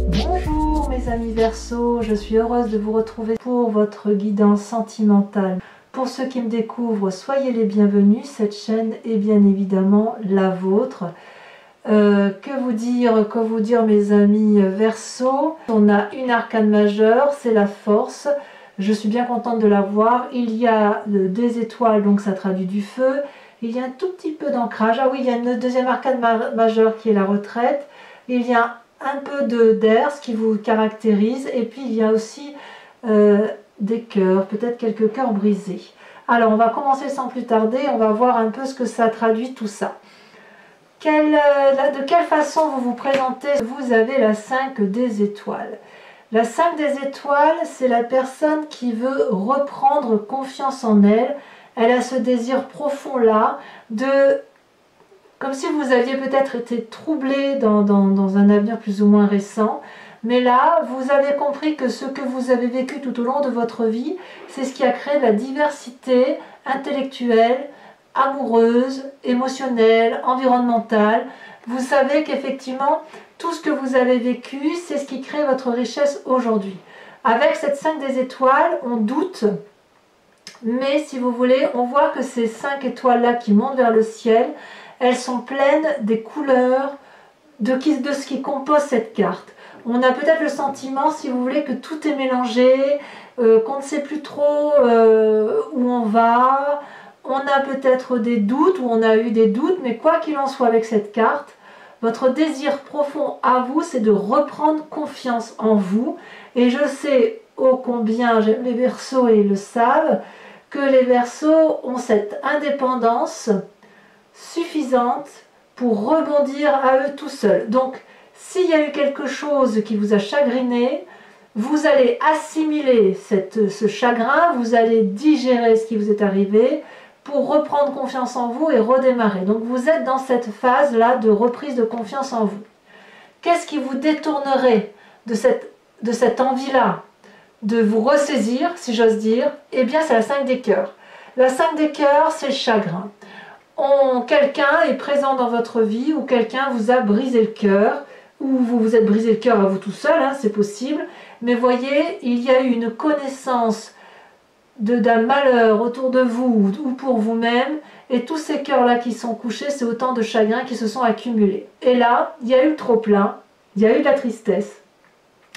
Bonjour mes amis Verseau, je suis heureuse de vous retrouver pour votre guidance sentimentale. Pour ceux qui me découvrent, soyez les bienvenus, cette chaîne est bien évidemment la vôtre. Que vous dire mes amis Verseau? On a une arcane majeure, c'est la force. Je suis bien contente de la voir. Il y a des étoiles, donc ça traduit du feu. Il y a un tout petit peu d'ancrage. Ah oui, il y a une deuxième arcane majeure qui est la retraite. Il y a un peu d'air, ce qui vous caractérise. Et puis il y a aussi des cœurs, peut-être quelques cœurs brisés. Alors on va commencer sans plus tarder. On va voir un peu ce que ça traduit tout ça. De quelle façon vous vous présentez? Vous avez la 5 des étoiles. La 5 des étoiles, c'est la personne qui veut reprendre confiance en elle. Elle a ce désir profond là, comme si vous aviez peut-être été troublé dans un avenir plus ou moins récent. Mais là, vous avez compris que ce que vous avez vécu tout au long de votre vie, c'est ce qui a créé de la diversité intellectuelle, amoureuse, émotionnelle, environnementale. Vous savez qu'effectivement, tout ce que vous avez vécu, c'est ce qui crée votre richesse aujourd'hui. Avec cette 5 des étoiles, on doute, mais si vous voulez, on voit que ces 5 étoiles-là qui montent vers le ciel, elles sont pleines des couleurs de ce qui compose cette carte. On a peut-être le sentiment, si vous voulez, que tout est mélangé, qu'on ne sait plus trop où on va. On a peut-être des doutes, ou on a eu des doutes, mais quoi qu'il en soit avec cette carte, votre désir profond à vous, c'est de reprendre confiance en vous. Et je sais ô combien les Verseaux et le savent, que les Verseaux ont cette indépendance suffisante pour rebondir à eux tout seuls. Donc, s'il y a eu quelque chose qui vous a chagriné, vous allez assimiler ce chagrin, vous allez digérer ce qui vous est arrivé, pour reprendre confiance en vous et redémarrer. Donc vous êtes dans cette phase-là de reprise de confiance en vous. Qu'est-ce qui vous détournerait de cette envie-là de vous ressaisir, si j'ose dire? Eh bien, c'est la 5 des cœurs. La 5 des cœurs, c'est le chagrin. Quelqu'un est présent dans votre vie, ou quelqu'un vous a brisé le cœur, ou vous vous êtes brisé le cœur à vous tout seul, hein, c'est possible. Mais voyez, il y a eu une connaissance d'un malheur autour de vous ou pour vous-même, et tous ces cœurs-là qui sont couchés, c'est autant de chagrins qui se sont accumulés. Et là, il y a eu le trop-plein, il y a eu de la tristesse,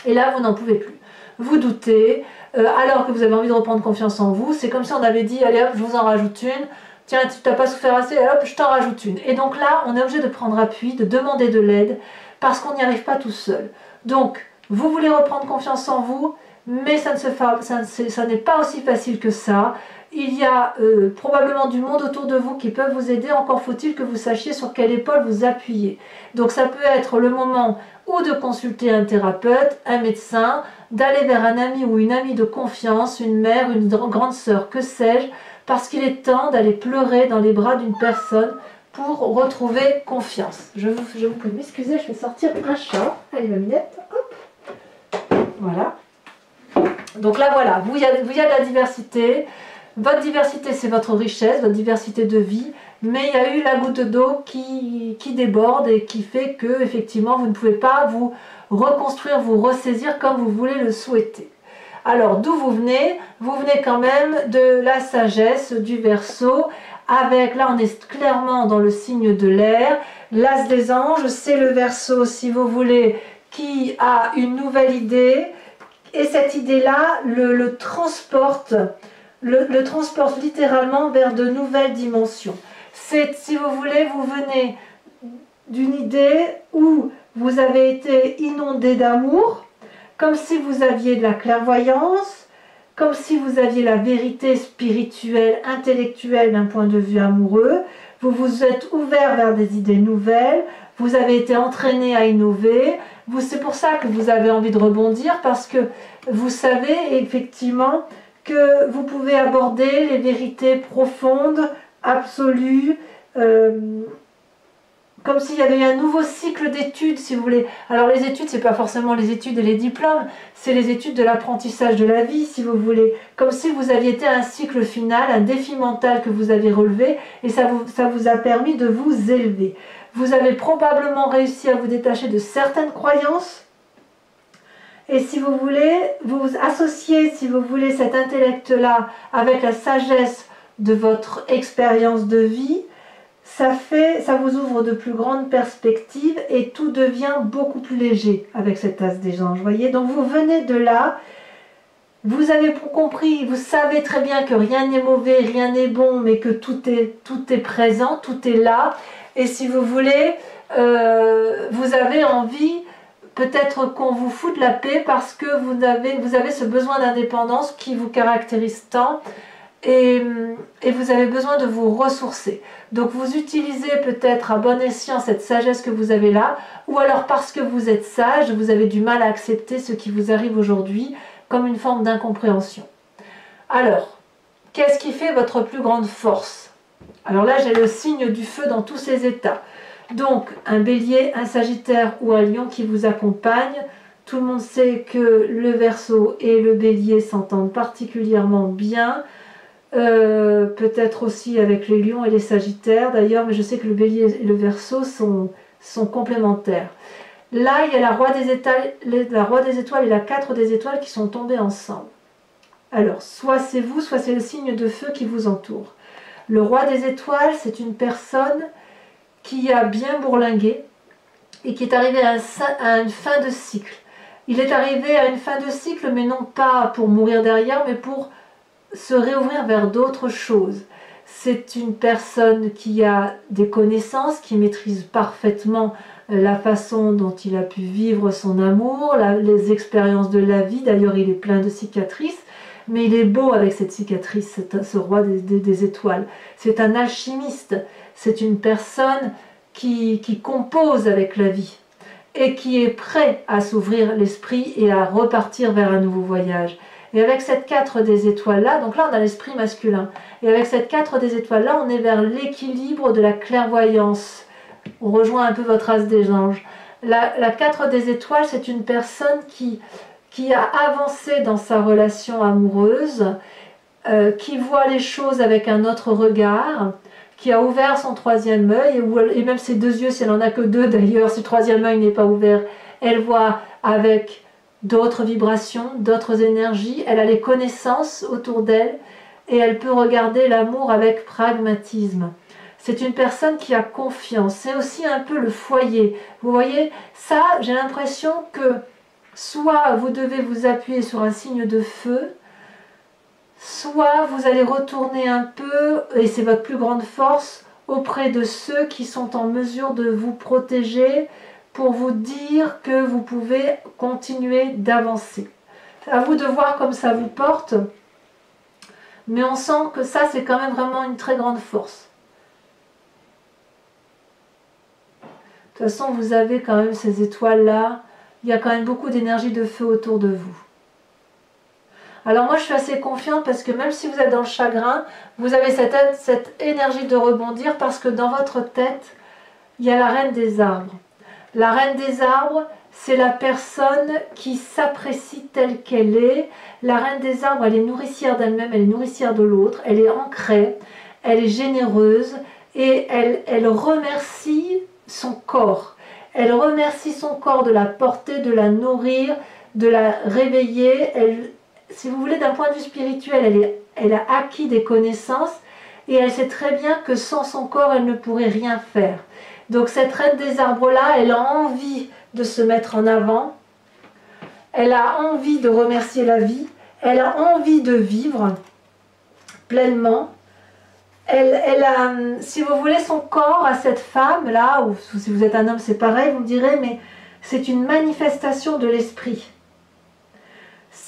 et là, vous n'en pouvez plus. Vous doutez, alors que vous avez envie de reprendre confiance en vous, c'est comme si on avait dit, allez hop, je vous en rajoute une, tiens, tu n'as pas souffert assez, hop, je t'en rajoute une. Et donc là, on est obligé de prendre appui, de demander de l'aide, parce qu'on n'y arrive pas tout seul. Donc, vous voulez reprendre confiance en vous, mais ça n'est pas aussi facile que ça. Il y a probablement du monde autour de vous qui peuvent vous aider, encore faut-il que vous sachiez sur quelle épaule vous appuyer. Donc ça peut être le moment ou de consulter un thérapeute, un médecin, d'aller vers un ami ou une amie de confiance, une mère, une grande sœur, que sais-je, parce qu'il est temps d'aller pleurer dans les bras d'une personne pour retrouver confiance. Je vous prie de m'excuser, je vais sortir un chat. Allez ma minette, hop, voilà. Donc là voilà, il y a de la diversité. Votre diversité, c'est votre richesse, votre diversité de vie, mais il y a eu la goutte d'eau qui déborde et qui fait que effectivement vous ne pouvez pas vous reconstruire, vous ressaisir comme vous voulez le souhaiter. Alors d'où vous venez? Vous venez quand même de la sagesse du Verseau, avec, là on est clairement dans le signe de l'air, l'as des anges, c'est le Verseau si vous voulez, qui a une nouvelle idée. Et cette idée-là le transporte littéralement vers de nouvelles dimensions. C'est, si vous voulez, vous venez d'une idée où vous avez été inondé d'amour, comme si vous aviez de la clairvoyance, comme si vous aviez la vérité spirituelle, intellectuelle d'un point de vue amoureux. Vous vous êtes ouvert vers des idées nouvelles, vous avez été entraîné à innover. C'est pour ça que vous avez envie de rebondir, parce que vous savez effectivement que vous pouvez aborder les vérités profondes, absolues, comme s'il y avait eu un nouveau cycle d'études, si vous voulez. Alors les études, c'est pas forcément les études et les diplômes, c'est les études de l'apprentissage de la vie, si vous voulez. Comme si vous aviez été à un cycle final, un défi mental que vous avez relevé, et ça vous a permis de vous élever. Vous avez probablement réussi à vous détacher de certaines croyances, Et si vous voulez, vous associez, si vous voulez, cet intellect-là avec la sagesse de votre expérience de vie, ça vous ouvre de plus grandes perspectives et tout devient beaucoup plus léger avec cet as des anges, voyez. Donc vous venez de là, vous avez compris, vous savez très bien que rien n'est mauvais, rien n'est bon, mais que tout est présent, tout est là. Et si vous voulez, vous avez envie peut-être qu'on vous foute la paix parce que vous avez ce besoin d'indépendance qui vous caractérise tant. Et vous avez besoin de vous ressourcer. Donc vous utilisez peut-être à bon escient cette sagesse que vous avez là, ou alors parce que vous êtes sage, vous avez du mal à accepter ce qui vous arrive aujourd'hui comme une forme d'incompréhension. Alors, qu'est-ce qui fait votre plus grande force? Alors là, j'ai le signe du feu dans tous ses états. Donc, un bélier, un sagittaire ou un lion qui vous accompagne. Tout le monde sait que le Verseau et le bélier s'entendent particulièrement bien. Peut-être aussi avec les lions et les sagittaires d'ailleurs, mais je sais que le bélier et le Verseau sont complémentaires. Là, il y a la roi des étoiles et la 4 des étoiles qui sont tombés ensemble. Alors, soit c'est vous, soit c'est le signe de feu qui vous entoure. Le roi des étoiles, c'est une personne qui a bien bourlingué et qui est arrivé à une fin de cycle. Il est arrivé à une fin de cycle, mais non pas pour mourir derrière, mais pour se réouvrir vers d'autres choses. C'est une personne qui a des connaissances, qui maîtrise parfaitement la façon dont il a pu vivre son amour, les expériences de la vie. D'ailleurs, il est plein de cicatrices, mais il est beau avec cette cicatrice, ce roi des étoiles. C'est un alchimiste, c'est une personne qui compose avec la vie et qui est prêt à s'ouvrir l'esprit et à repartir vers un nouveau voyage. Et avec cette 4 des étoiles là, donc là on a l'esprit masculin, et avec cette 4 des étoiles là, on est vers l'équilibre de la clairvoyance. On rejoint un peu votre as des anges. La 4 des étoiles, c'est une personne qui a avancé dans sa relation amoureuse, qui voit les choses avec un autre regard, qui a ouvert son troisième œil, et même ses deux yeux, si elle n'en a que deux d'ailleurs, si le troisième œil n'est pas ouvert, elle voit avec d'autres vibrations, d'autres énergies, elle a les connaissances autour d'elle, et elle peut regarder l'amour avec pragmatisme. C'est une personne qui a confiance, c'est aussi un peu le foyer. Vous voyez, ça, j'ai l'impression que soit vous devez vous appuyer sur un signe de feu, soit vous allez retourner un peu, et c'est votre plus grande force, auprès de ceux qui sont en mesure de vous protéger pour vous dire que vous pouvez continuer d'avancer. À vous de voir comme ça vous porte, mais on sent que ça, c'est quand même vraiment une très grande force. De toute façon, vous avez quand même ces étoiles-là, il y a quand même beaucoup d'énergie de feu autour de vous. Alors moi je suis assez confiante parce que même si vous êtes dans le chagrin, vous avez cette énergie de rebondir parce que dans votre tête, il y a la reine des arbres. La reine des arbres, c'est la personne qui s'apprécie telle qu'elle est. La reine des arbres, elle est nourricière d'elle-même, elle est nourricière de l'autre, elle est ancrée, elle est généreuse et elle remercie son corps. Elle remercie son corps de la porter, de la nourrir, de la réveiller. Si vous voulez, d'un point de vue spirituel, elle a acquis des connaissances et elle sait très bien que sans son corps, elle ne pourrait rien faire. Donc cette reine des arbres-là, elle a envie de se mettre en avant, elle a envie de remercier la vie, elle a envie de vivre pleinement. Elle a, si vous voulez, son corps à cette femme-là, ou si vous êtes un homme, c'est pareil, vous me direz, mais c'est une manifestation de l'esprit.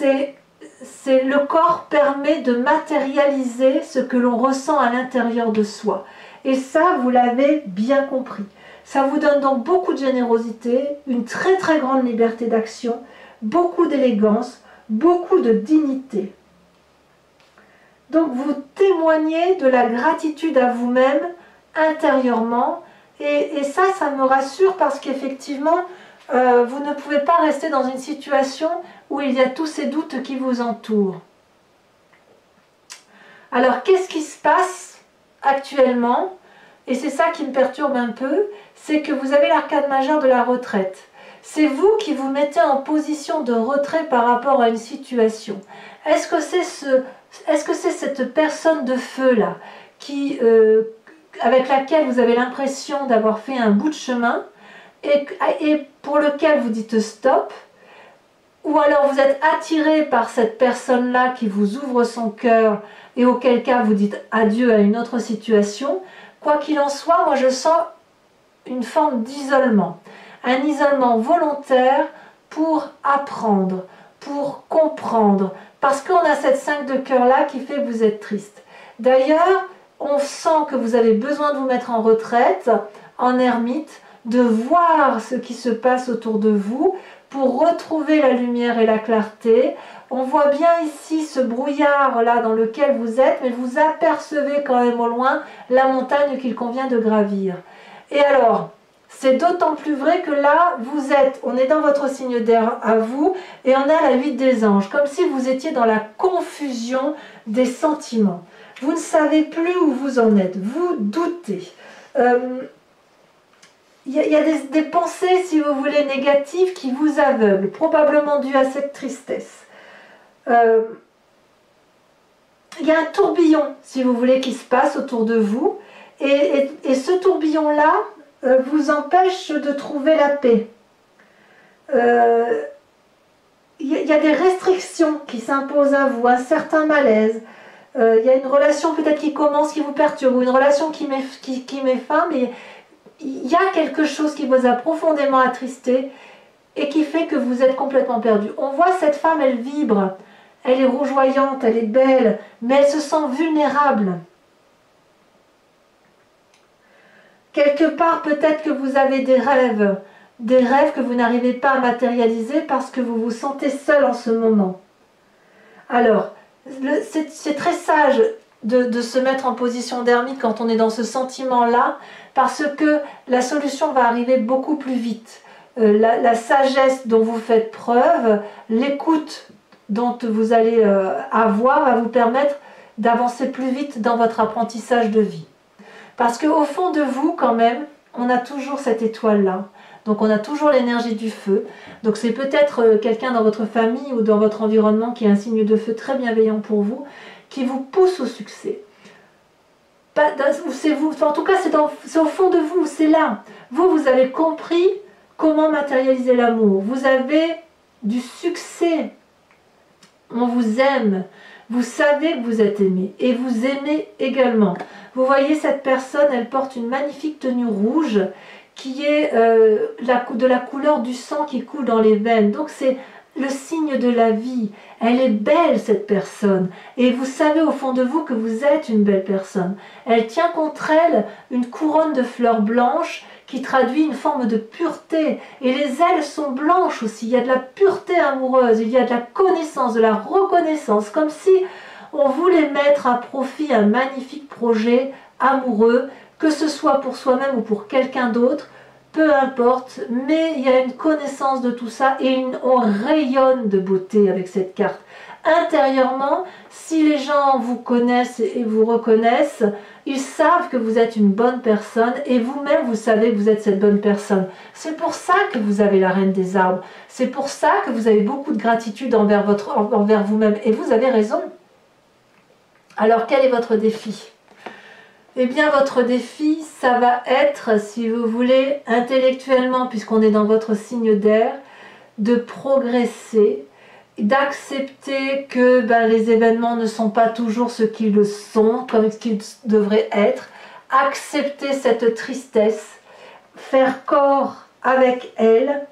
Le corps permet de matérialiser ce que l'on ressent à l'intérieur de soi. Et ça, vous l'avez bien compris. Ça vous donne donc beaucoup de générosité, une très très grande liberté d'action, beaucoup d'élégance, beaucoup de dignité. Donc vous témoignez de la gratitude à vous-même intérieurement et ça me rassure parce qu'effectivement vous ne pouvez pas rester dans une situation où il y a tous ces doutes qui vous entourent. Alors qu'est-ce qui se passe actuellement? Et c'est ça qui me perturbe un peu, c'est que vous avez l'arcane majeur de la retraite. C'est vous qui vous mettez en position de retrait par rapport à une situation. Est-ce que c'est cette personne de feu-là avec laquelle vous avez l'impression d'avoir fait un bout de chemin et pour lequel vous dites stop? Ou alors vous êtes attiré par cette personne-là qui vous ouvre son cœur et auquel cas vous dites adieu à une autre situation? Quoi qu'il en soit, moi je sens une forme d'isolement. Un isolement volontaire pour apprendre, pour comprendre. Parce qu'on a cette 5 de cœur-là qui fait que vous êtes triste. D'ailleurs, on sent que vous avez besoin de vous mettre en retraite, en ermite, de voir ce qui se passe autour de vous, pour retrouver la lumière et la clarté. On voit bien ici ce brouillard là dans lequel vous êtes, mais vous apercevez quand même au loin la montagne qu'il convient de gravir. Et alors, c'est d'autant plus vrai que là, on est dans votre signe d'air à vous, et on a la 8 des anges, comme si vous étiez dans la confusion des sentiments. Vous ne savez plus où vous en êtes, vous doutez. Il y a des pensées, si vous voulez, négatives qui vous aveuglent, probablement dues à cette tristesse. Il y a un tourbillon, si vous voulez, qui se passe autour de vous, et ce tourbillon-là vous empêche de trouver la paix. Il y a des restrictions qui s'imposent à vous, un certain malaise. Il y a une relation peut-être qui commence, qui vous perturbe, ou une relation qui met fin, mais il y a quelque chose qui vous a profondément attristé et qui fait que vous êtes complètement perdu. On voit cette femme, elle vibre, elle est rougeoyante, elle est belle, mais elle se sent vulnérable. Quelque part, peut-être que vous avez des rêves que vous n'arrivez pas à matérialiser parce que vous vous sentez seul en ce moment. Alors, c'est très sage de se mettre en position d'ermite quand on est dans ce sentiment-là, parce que la solution va arriver beaucoup plus vite. La sagesse dont vous faites preuve, l'écoute dont vous allez avoir va vous permettre d'avancer plus vite dans votre apprentissage de vie. Parce qu'au fond de vous, quand même, on a toujours cette étoile-là. Donc on a toujours l'énergie du feu. Donc c'est peut-être quelqu'un dans votre famille ou dans votre environnement qui est un signe de feu très bienveillant pour vous, qui vous pousse au succès. C'est vous, en tout cas c'est au fond de vous, c'est là. Vous avez compris comment matérialiser l'amour. Vous avez du succès. On vous aime. Vous savez que vous êtes aimé. Et vous aimez également. Vous voyez cette personne, elle porte une magnifique tenue rouge qui est de la couleur du sang qui coule dans les veines. Donc c'est le signe de la vie. Elle est belle, cette personne. Et vous savez au fond de vous que vous êtes une belle personne. Elle tient contre elle une couronne de fleurs blanches qui traduit une forme de pureté. Et les ailes sont blanches aussi. Il y a de la pureté amoureuse, il y a de la connaissance, de la reconnaissance, comme si on voulait mettre à profit un magnifique projet amoureux, que ce soit pour soi-même ou pour quelqu'un d'autre, peu importe, mais il y a une connaissance de tout ça et on rayonne de beauté avec cette carte. Intérieurement, si les gens vous connaissent et vous reconnaissent, ils savent que vous êtes une bonne personne et vous-même vous savez que vous êtes cette bonne personne. C'est pour ça que vous avez la reine des arbres. C'est pour ça que vous avez beaucoup de gratitude envers vous-même et vous avez raison. Alors quel est votre défi ? Eh bien, votre défi, ça va être, si vous voulez, intellectuellement, puisqu'on est dans votre signe d'air, de progresser, d'accepter que les événements ne sont pas toujours ce qu'ils le sont, comme ce qu'ils devraient être, accepter cette tristesse, faire corps avec elle,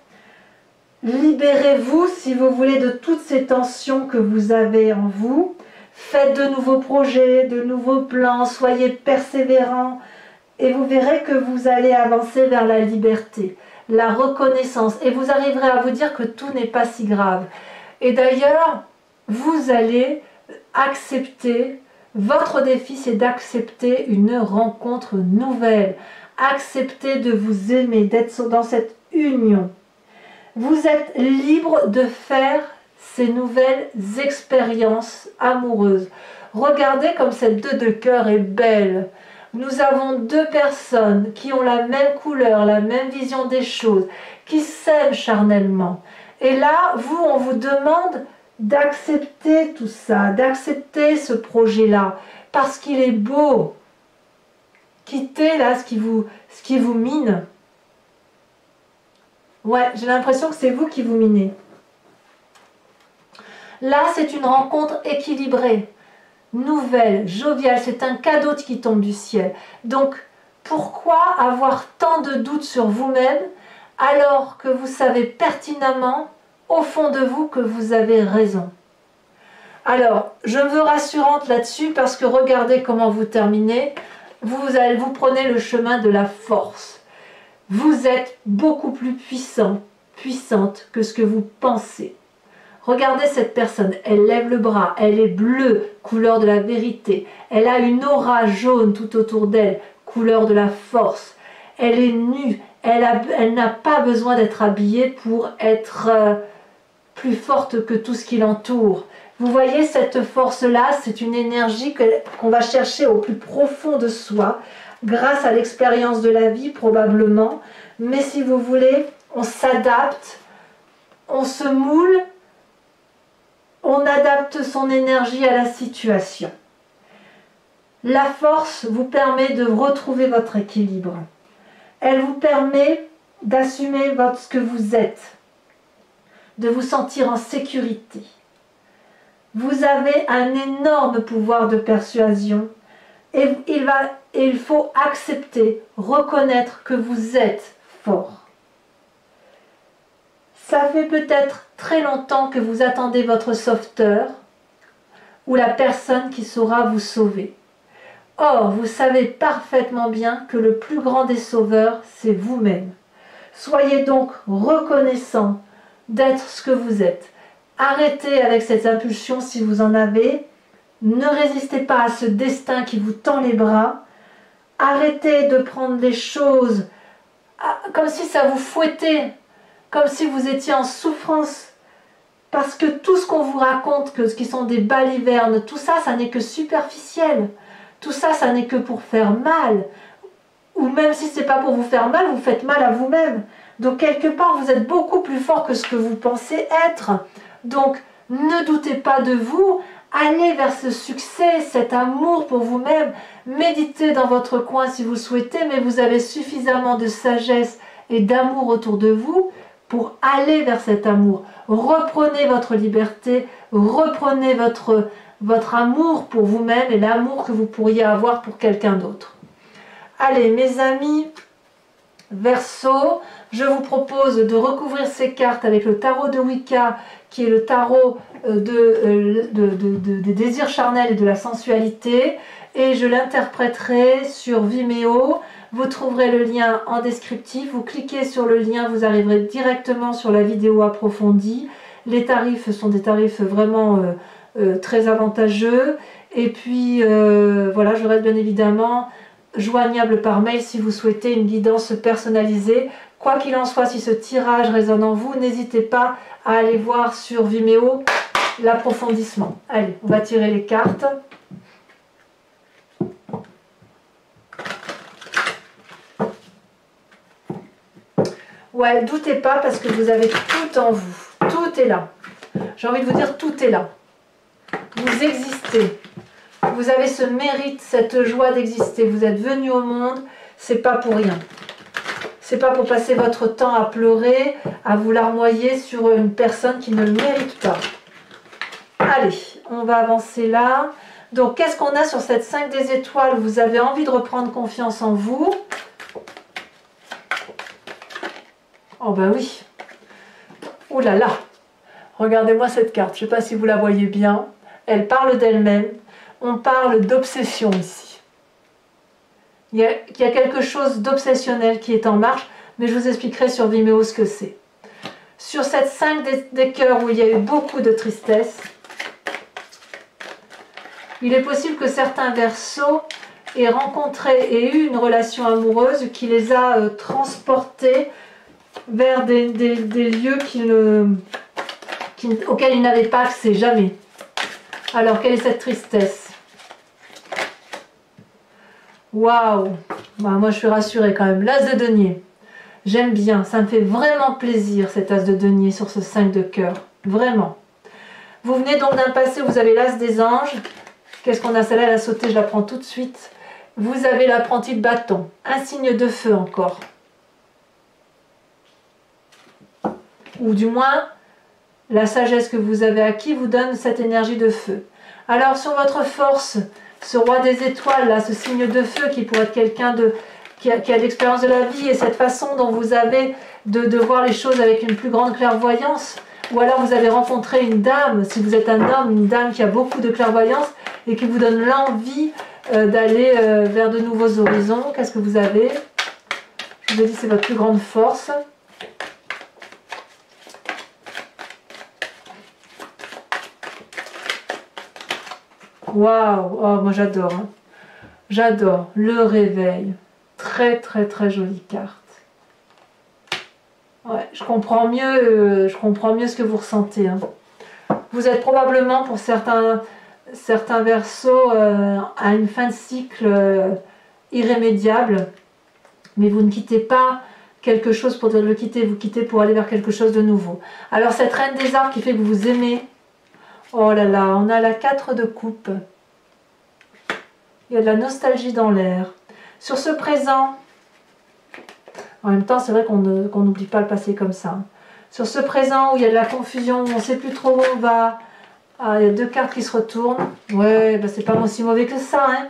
libérez-vous, si vous voulez, de toutes ces tensions que vous avez en vous. Faites de nouveaux projets, de nouveaux plans, soyez persévérants et vous verrez que vous allez avancer vers la liberté, la reconnaissance et vous arriverez à vous dire que tout n'est pas si grave. Et d'ailleurs, vous allez accepter, votre défi c'est d'accepter une rencontre nouvelle, accepter de vous aimer, d'être dans cette union. Vous êtes libre de faire ces nouvelles expériences amoureuses. Regardez comme cette 2 de cœur est belle. Nous avons 2 personnes qui ont la même couleur, la même vision des choses, qui s'aiment charnellement. Et là, vous, on vous demande d'accepter tout ça, d'accepter ce projet-là, parce qu'il est beau. Quittez là ce qui vous mine. Ouais, j'ai l'impression que c'est vous qui vous minez. Là, c'est une rencontre équilibrée, nouvelle, joviale, c'est un cadeau qui tombe du ciel. Donc, pourquoi avoir tant de doutes sur vous-même alors que vous savez pertinemment, au fond de vous, que vous avez raison? Alors, je me veux rassurante là-dessus parce que regardez comment vous terminez. Vous prenez le chemin de la force. Vous êtes beaucoup plus puissant, puissante que ce que vous pensez. Regardez cette personne, elle lève le bras, elle est bleue, couleur de la vérité. Elle a une aura jaune tout autour d'elle, couleur de la force. Elle est nue, elle n'a pas besoin d'être habillée pour être plus forte que tout ce qui l'entoure. Vous voyez cette force-là, c'est une énergie qu'on va chercher au plus profond de soi, grâce à l'expérience de la vie probablement. Mais si vous voulez, on s'adapte, on se moule, on adapte son énergie à la situation. La force vous permet de retrouver votre équilibre. Elle vous permet d'assumer ce que vous êtes, de vous sentir en sécurité. Vous avez un énorme pouvoir de persuasion et il faut accepter, reconnaître que vous êtes fort. Ça fait peut-être très longtemps que vous attendez votre sauveteur ou la personne qui saura vous sauver. Or, vous savez parfaitement bien que le plus grand des sauveurs, c'est vous-même. Soyez donc reconnaissant d'être ce que vous êtes. Arrêtez avec cette impulsion si vous en avez. Ne résistez pas à ce destin qui vous tend les bras. Arrêtez de prendre les choses comme si ça vous fouettait, comme si vous étiez en souffrance. Parce que tout ce qu'on vous raconte, ce qui sont des balivernes, tout ça, ça n'est que superficiel. Tout ça, ça n'est que pour faire mal. Ou même si ce n'est pas pour vous faire mal, vous faites mal à vous-même. Donc quelque part, vous êtes beaucoup plus fort que ce que vous pensez être. Donc ne doutez pas de vous. Allez vers ce succès, cet amour pour vous-même. Méditez dans votre coin si vous le souhaitez, mais vous avez suffisamment de sagesse et d'amour autour de vous pour aller vers cet amour. Reprenez votre liberté, reprenez votre amour pour vous-même et l'amour que vous pourriez avoir pour quelqu'un d'autre. Allez, mes amis Verseau, je vous propose de recouvrir ces cartes avec le tarot de Wicca, qui est le tarot des désirs charnels et de la sensualité, et je l'interpréterai sur Vimeo. Vous trouverez le lien en descriptif, vous cliquez sur le lien, vous arriverez directement sur la vidéo approfondie. Les tarifs sont des tarifs vraiment très avantageux, et puis voilà, je reste bien évidemment joignable par mail si vous souhaitez une guidance personnalisée. Quoi qu'il en soit, si ce tirage résonne en vous, n'hésitez pas à aller voir sur Vimeo l'approfondissement. Allez, on va tirer les cartes. Ouais, doutez pas parce que vous avez tout en vous. Tout est là. J'ai envie de vous dire, tout est là. Vous existez. Vous avez ce mérite, cette joie d'exister. Vous êtes venu au monde, c'est pas pour rien. C'est pas pour passer votre temps à pleurer, à vous larmoyer sur une personne qui ne le mérite pas. Allez, on va avancer là. Donc, qu'est-ce qu'on a sur cette 5 des étoiles? Vous avez envie de reprendre confiance en vous. Oh ben oui. Ouh là là. Regardez-moi cette carte. Je ne sais pas si vous la voyez bien. Elle parle d'elle-même. On parle d'obsession ici. Il y a quelque chose d'obsessionnel qui est en marche, mais je vous expliquerai sur Vimeo ce que c'est. Sur cette 5 des cœurs où il y a eu beaucoup de tristesse, il est possible que certains Verseaux aient rencontré et eu une relation amoureuse qui les a transportés vers des lieux auxquels ils n'avaient pas accès, jamais. Alors, quelle est cette tristesse? Waouh! Bah, moi, je suis rassurée quand même. L'as de denier. J'aime bien, ça me fait vraiment plaisir cet as de denier sur ce 5 de cœur. Vraiment. Vous venez donc d'un passé où vous avez l'as des anges. Qu'est-ce qu'on a? Celle-là, elle a sauté, je la prends tout de suite. Vous avez l'apprenti de bâton. Un signe de feu encore. Ou du moins, la sagesse que vous avez acquis vous donne cette énergie de feu. Alors sur votre force, ce roi des étoiles, là, ce signe de feu qui pourrait être quelqu'un qui a l'expérience de la vie et cette façon dont vous avez de voir les choses avec une plus grande clairvoyance, ou alors vous avez rencontré une dame, si vous êtes un homme, une dame qui a beaucoup de clairvoyance et qui vous donne l'envie d'aller vers de nouveaux horizons. Qu'est-ce que vous avez? Je vous ai dit, c'est votre plus grande force. Waouh, oh, moi j'adore. Hein. J'adore le réveil. Très très très jolie carte. Ouais, je comprends mieux ce que vous ressentez. Hein. Vous êtes probablement pour certains verseaux à une fin de cycle irrémédiable, mais vous ne quittez pas quelque chose pour le quitter, vous quittez pour aller vers quelque chose de nouveau. Alors cette reine des arbres qui fait que vous aimez, oh là là, on a la 4 de coupe. Il y a de la nostalgie dans l'air. Sur ce présent, en même temps c'est vrai qu'on n'oublie pas le passé comme ça. Sur ce présent où il y a de la confusion, on ne sait plus trop où on va, ah, il y a 2 cartes qui se retournent. Ouais, bah c'est pas aussi mauvais que ça. Hein.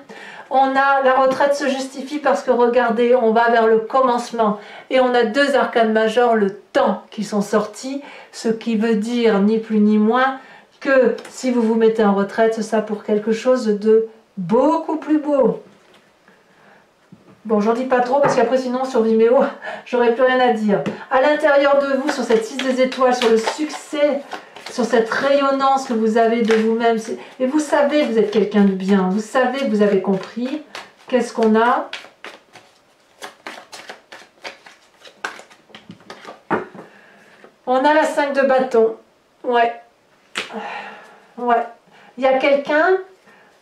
On a la retraite se justifie parce que regardez, on va vers le commencement. Et on a 2 arcanes majeurs, le temps qui sont sortis, ce qui veut dire ni plus ni moins que si vous vous mettez en retraite, c'est ça pour quelque chose de beaucoup plus beau. Bon, j'en dis pas trop parce qu'après sinon sur Vimeo, j'aurais plus rien à dire. À l'intérieur de vous, sur cette 6 des étoiles, sur le succès, sur cette rayonnance que vous avez de vous-même. Et vous savez que vous êtes quelqu'un de bien. Vous savez que vous avez compris. Qu'est-ce qu'on a? On a la 5 de bâton. Ouais. Ouais. Il y a quelqu'un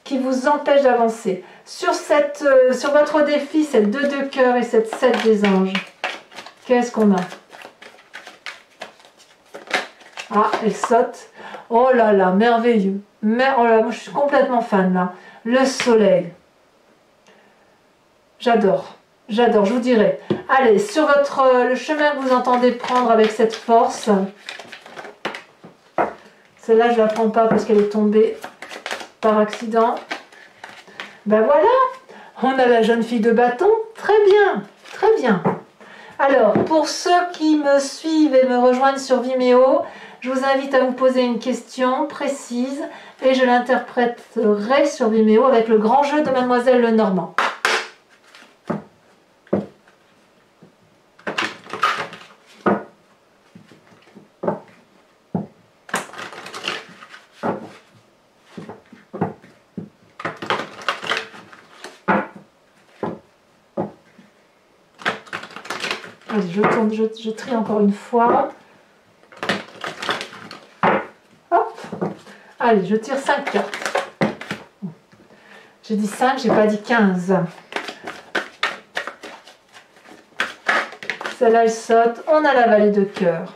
qui vous empêche d'avancer. Sur votre défi, cette 2 de cœur et cette 7 des anges, qu'est-ce qu'on a? Ah, elle saute. Oh là là, merveilleux. Oh là, moi je suis complètement fan là. Le soleil. J'adore. J'adore, je vous dirai. Allez, sur le chemin que vous entendez prendre avec cette force. Celle-là, je ne la prends pas parce qu'elle est tombée par accident. Ben voilà, on a la jeune fille de bâton. Très bien, très bien. Alors, pour ceux qui me suivent et me rejoignent sur Vimeo, je vous invite à vous poser une question précise et je l'interpréterai sur Vimeo avec le grand jeu de Mademoiselle Lenormand. Allez, je tourne, je trie encore une fois. Hop. Allez, je tire 5 cartes. J'ai dit 5, j'ai pas dit 15. Celle-là, elle saute. On a la vallée de cœur.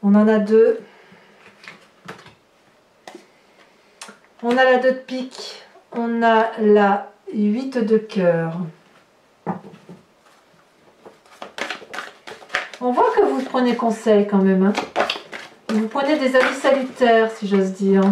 On en a 2. On a la 2 de pique, on a la 8 de cœur. On voit que vous prenez conseil quand même. Hein. Vous prenez des avis salutaires, si j'ose dire.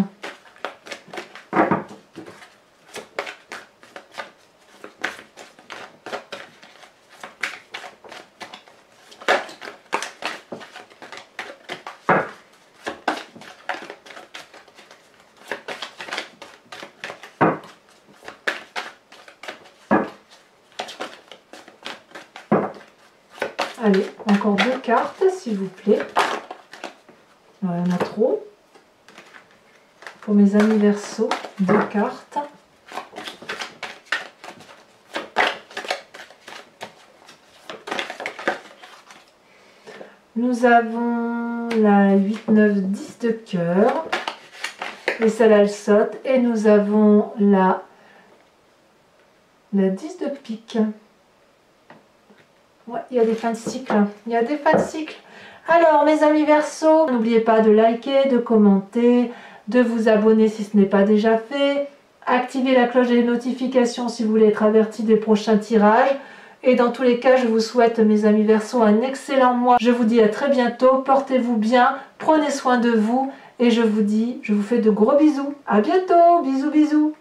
Allez, encore 2 cartes, s'il vous plaît. Il y en a trop. Pour mes amis Verseau, 2 cartes. Nous avons la 8, 9, 10 de cœur. Et celle-là, elle saute. Et nous avons la 10 de pique. Ouais, il y a des fins de cycle. Il y a des fins de cycle. Alors, mes amis Verseau, n'oubliez pas de liker, de commenter, de vous abonner si ce n'est pas déjà fait. Activez la cloche des notifications si vous voulez être averti des prochains tirages. Et dans tous les cas, je vous souhaite, mes amis Verseau, un excellent mois. Je vous dis à très bientôt. Portez-vous bien, prenez soin de vous. Et je vous dis, je vous fais de gros bisous. À bientôt. Bisous, bisous.